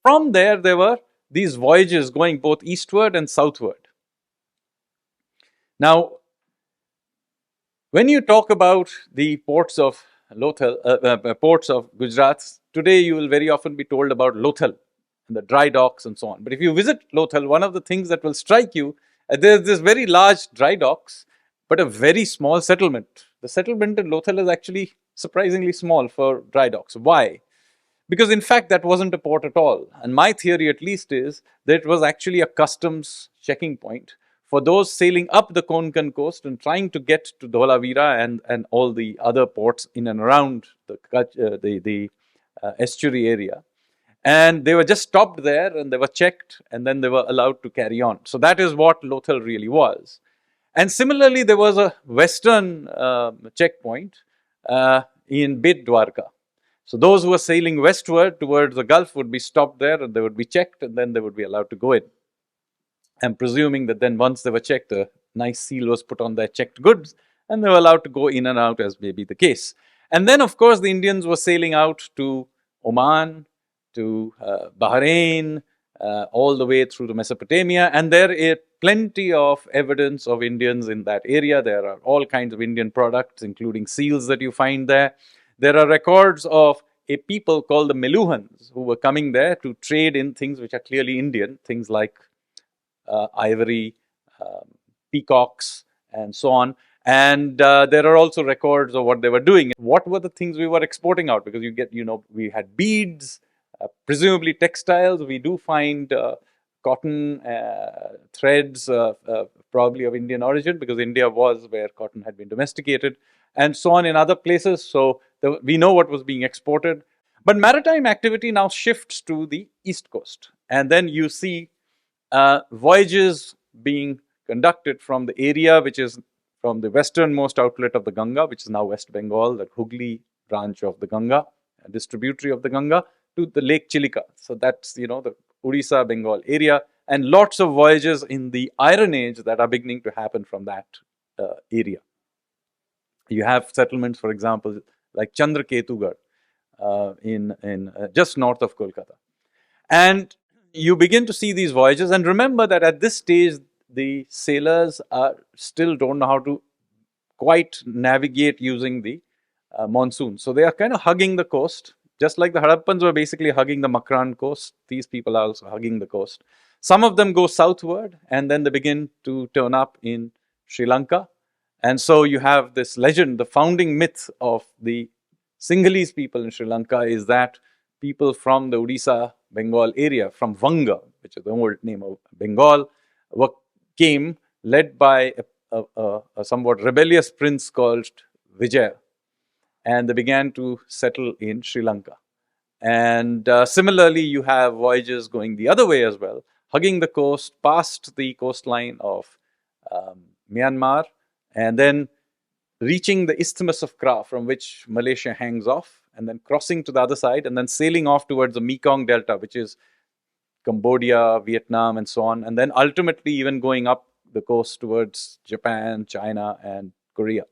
From there, there were these voyages going both eastward and southward. Now, when you talk about the ports of ports of Gujarat, today you will very often be told about Lothal and the dry docks and so on. But if you visit Lothal, one of the things that will strike you, there's this very large dry docks, but a very small settlement. The settlement in Lothal is actually surprisingly small for dry docks. Why? Because in fact, that wasn't a port at all. And my theory, at least, is that it was actually a customs checking point for those sailing up the Konkan coast and trying to get to Dholavira and all the other ports in and around the estuary area. And they were just stopped there and they were checked and then they were allowed to carry on. So that is what Lothal really was. And similarly, there was a western checkpoint in Bet Dwarka. So those who were sailing westward towards the Gulf would be stopped there and they would be checked and then they would be allowed to go in. I'm presuming that then once they were checked, a nice seal was put on their checked goods and they were allowed to go in and out as may be the case. And then, of course, the Indians were sailing out to Oman, to Bahrain, all the way through to Mesopotamia. And there is plenty of evidence of Indians in that area. There are all kinds of Indian products, including seals that you find there. There are records of a people called the Meluhans who were coming there to trade in things which are clearly Indian, things like ivory, peacocks, and so on. And there are also records of what they were doing. What were the things we were exporting out? Because we had beads, presumably textiles. We do find cotton threads, probably of Indian origin, because India was where cotton had been domesticated, and so on in other places. So we know what was being exported. But maritime activity now shifts to the east coast. And then you see voyages being conducted from the area which is from the westernmost outlet of the Ganga, which is now West Bengal, the Hooghly branch of the Ganga, a distributary of the Ganga, to the Lake Chilika. So that's, the Odisha, Bengal area, and lots of voyages in the Iron Age that are beginning to happen from that area. You have settlements, for example, like Chandraketugarh in just north of Kolkata. And you begin to see these voyages. And remember that at this stage, the sailors still don't know how to quite navigate using the monsoon. So they are kind of hugging the coast. Just like the Harappans were basically hugging the Makran coast, these people are also hugging the coast. Some of them go southward and then they begin to turn up in Sri Lanka. And so you have this legend, the founding myth of the Sinhalese people in Sri Lanka is that people from the Odisha, Bengal area, from Vanga, which is the old name of Bengal, came led by a somewhat rebellious prince called Vijaya. And they began to settle in Sri Lanka. And similarly, you have voyages going the other way as well, hugging the coast past the coastline of Myanmar, and then reaching the Isthmus of Kra, from which Malaysia hangs off, and then crossing to the other side, and then sailing off towards the Mekong Delta, which is Cambodia, Vietnam, and so on, and then ultimately even going up the coast towards Japan, China, and Korea.